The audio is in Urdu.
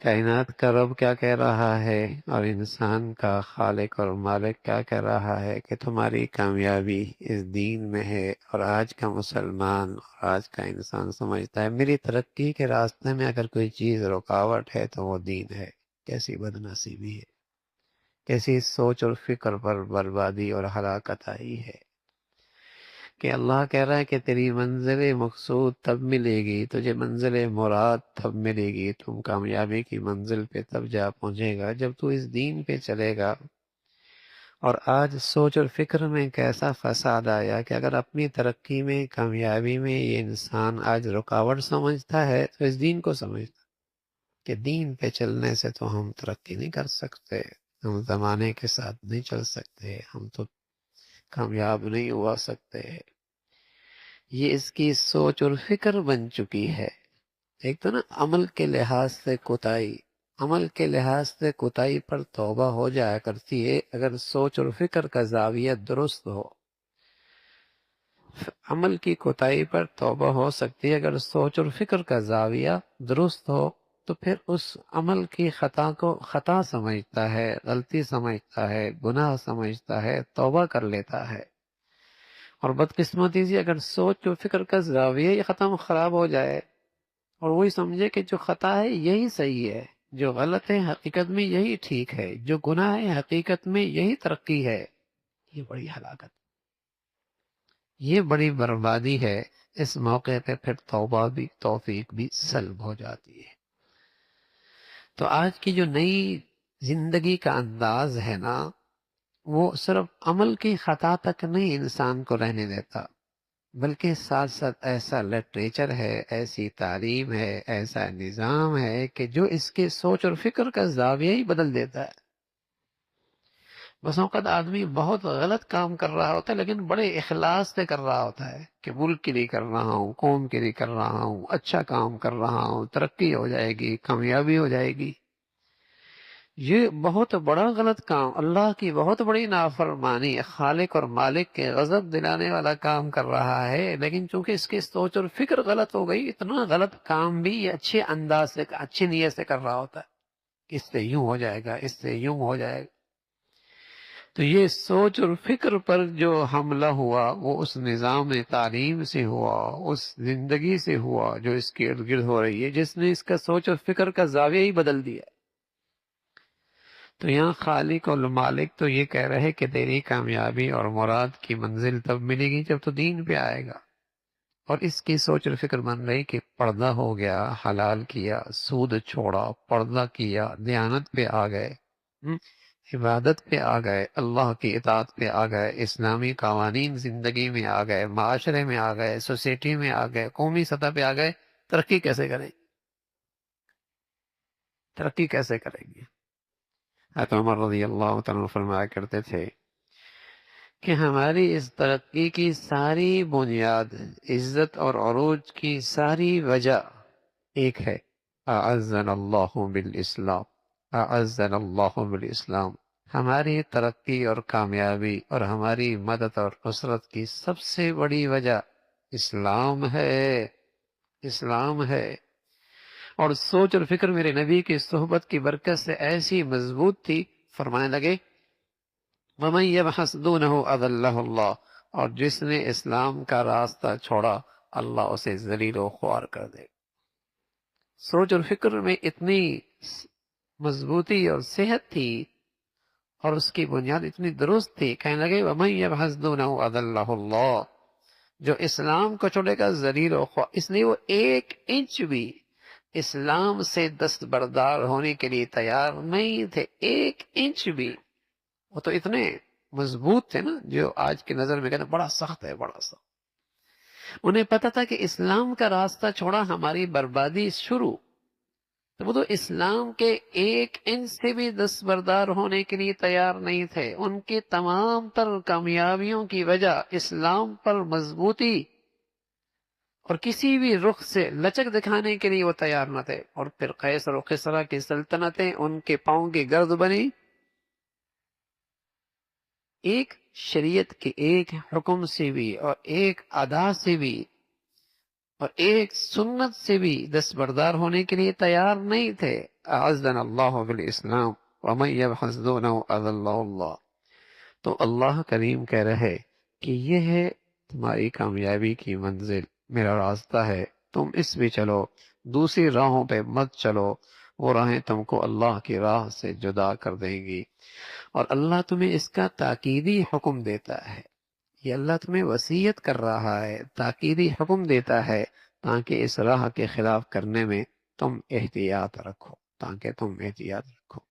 کائنات کا رب کیا کہہ رہا ہے اور انسان کا خالق اور مالک کیا کہہ رہا ہے کہ تمہاری کامیابی اس دین میں ہے۔ اور آج کا مسلمان اور آج کا انسان سمجھتا ہے میری ترقی کے راستے میں اگر کوئی چیز رکاوٹ ہے تو وہ دین ہے۔ کیسی بد نصیبی ہے، کیسی سوچ اور فکر پر بربادی اور ہلاکت آئی ہے کہ اللہ کہہ رہا ہے کہ تیری منزل مقصود تب ملے گی، تجھے منزل مراد تب ملے گی، تم کامیابی کی منزل پہ تب جا پہنچے گا جب تو اس دین پہ چلے گا۔ اور آج سوچ اور فکر میں کیسا فساد آیا کہ اگر اپنی ترقی میں کامیابی میں یہ انسان آج رکاوٹ سمجھتا ہے تو اس دین کو سمجھتا کہ دین پہ چلنے سے تو ہم ترقی نہیں کر سکتے، ہم زمانے کے ساتھ نہیں چل سکتے، ہم تو کامیاب نہیں ہوا سکتے۔ یہ اس کی سوچ اور فکر بن چکی ہے۔ ایک تو نا عمل کے لحاظ سے کوتاہی، عمل کے لحاظ سے کوتاہی پر توبہ ہو جایا کرتی ہے اگر سوچ اور فکر کا زاویہ درست ہو۔ عمل کی کوتاہی پر توبہ ہو سکتی ہے اگر سوچ اور فکر کا زاویہ درست ہو، تو پھر اس عمل کی خطا کو خطا سمجھتا ہے، غلطی سمجھتا ہے، گناہ سمجھتا ہے، توبہ کر لیتا ہے۔ اور بدقسمتی سے اگر سوچ و فکر کا زاویہ ہی ختم خراب ہو جائے اور وہی سمجھے کہ جو خطا ہے یہی صحیح ہے، جو غلط ہے حقیقت میں یہی ٹھیک ہے، جو گناہ ہے حقیقت میں یہی ترقی ہے، یہ بڑی ہلاکت، یہ بڑی بربادی ہے۔ اس موقع پہ پھر توبہ بھی توفیق بھی سلب ہو جاتی ہے۔ تو آج کی جو نئی زندگی کا انداز ہے نا، وہ صرف عمل کی خطا تک نہیں انسان کو رہنے دیتا، بلکہ ساتھ ساتھ ایسا لٹریچر ہے، ایسی تعلیم ہے، ایسا نظام ہے کہ جو اس کے سوچ اور فکر کا زاویہ ہی بدل دیتا ہے۔ بس اوقات آدمی بہت غلط کام کر رہا ہوتا ہے لیکن بڑے اخلاص سے کر رہا ہوتا ہے کہ ملک کے لیے کر رہا ہوں، قوم کے لیے کر رہا ہوں، اچھا کام کر رہا ہوں، ترقی ہو جائے گی، کامیابی ہو جائے گی۔ یہ بہت بڑا غلط کام، اللہ کی بہت بڑی نافرمانی، خالق اور مالک کے غضب دلانے والا کام کر رہا ہے، لیکن چونکہ اس کی سوچ اور فکر غلط ہو گئی، اتنا غلط کام بھی یہ اچھے انداز سے، اچھی نیت سے کر رہا ہوتا ہے کہ اس سے یوں ہو جائے گا، اس سے یوں ہو جائے گا۔ تو یہ سوچ اور فکر پر جو حملہ ہوا وہ اس نظام تعلیم سے ہوا، اس زندگی سے ہوا جو اس کے ارد گرد ہو رہی ہے، جس نے اس کا سوچ اور فکر کا زاویہ ہی بدل دیا۔ تو یہاں خالق اور مالک تو یہ کہہ رہے کہ تیری کامیابی اور مراد کی منزل تب ملے گی جب تو دین پہ آئے گا، اور اس کی سوچ اور فکر بن رہی کہ پردہ ہو گیا، حلال کیا، سود چھوڑا، پردہ کیا، دیانت پہ آ گئے، عبادت پہ آ گئے، اللہ کی اطاعت پہ آ گئے، اسلامی قوانین زندگی میں آ گئے، معاشرے میں آ گئے، سوسائٹی میں آ گئے، قومی سطح پہ آ گئے، ترقی کیسے کریں؟ ترقی کیسے کریں گے؟ حضرت عمر رضی اللہ تعالیٰ عنہ فرمایا کرتے تھے کہ ہماری اس ترقی کی ساری بنیاد، عزت اور عروج کی ساری وجہ ایک ہے، اعزنا اللہ بالاسلام، اعزنا اللہ بالاسلام۔ ہماری ترقی اور کامیابی اور ہماری مدد اور نصرت کی سب سے بڑی وجہ اسلام ہے، اسلام ہے۔ اور سوچ اور فکر میرے نبی کی صحبت کی برکت سے ایسی مضبوط تھی، فرمانے لگے وَمَن يَبْحَثْ دُونَهُ أَضَلَّهُ اللَّهُ، اور جس نے اسلام کا راستہ چھوڑا اللہ اسے ذلیل و خوار کر دے۔ سوچ اور فکر میں اتنی مضبوطی اور صحت تھی اور اس کی بنیاد اتنی درست تھی، کہنے لگے وَمَن يَبْحَثْ دُونَهُ أَضَلَّهُ اللَّهُ، جو اسلام کو چھوڑے گا ذلیل و خوار، اس لیے وہ ایک انچ بھی اسلام سے دستبردار ہونے کے لیے تیار نہیں تھے، ایک انچ بھی۔ وہ تو اتنے مضبوط تھے نا، جو آج کی نظر میں کہتے ہیں بڑا سخت ہے، بڑا سخت۔ انہیں پتا تھا کہ اسلام کا راستہ چھوڑا ہماری بربادی شروع، تو وہ تو اسلام کے ایک انچ سے بھی دستبردار ہونے کے لیے تیار نہیں تھے۔ ان کی تمام تر کامیابیوں کی وجہ اسلام پر مضبوطی اور کسی بھی رخ سے لچک دکھانے کے لیے وہ تیار نہ تھے۔ اور پھر قیصر و کسریٰ کی سلطنتیں ان کے پاؤں کی گرد بنی، ایک شریعت کے ایک حکم سے بھی اور ایک ادا سے بھی اور ایک سنت سے بھی دستبردار ہونے کے لیے تیار نہیں تھے. اعزنا اللہ بالاسلام ومن یبحث دونه اذلہ اللہ. تو اللہ کریم کہہ رہے کہ یہ ہے تمہاری کامیابی کی منزل، میرا راستہ ہے، تم اس بھی چلو، دوسری راہوں پہ مت چلو، وہ راہیں تم کو اللہ کی راہ سے جدا کر دیں گی. اور اللہ تمہیں اس کا تاکیدی حکم دیتا ہے، یہ اللہ تمہیں وصیت کر رہا ہے، تاکیدی حکم دیتا ہے تاکہ اس راہ کے خلاف کرنے میں تم احتیاط رکھو، تاکہ تم احتیاط رکھو.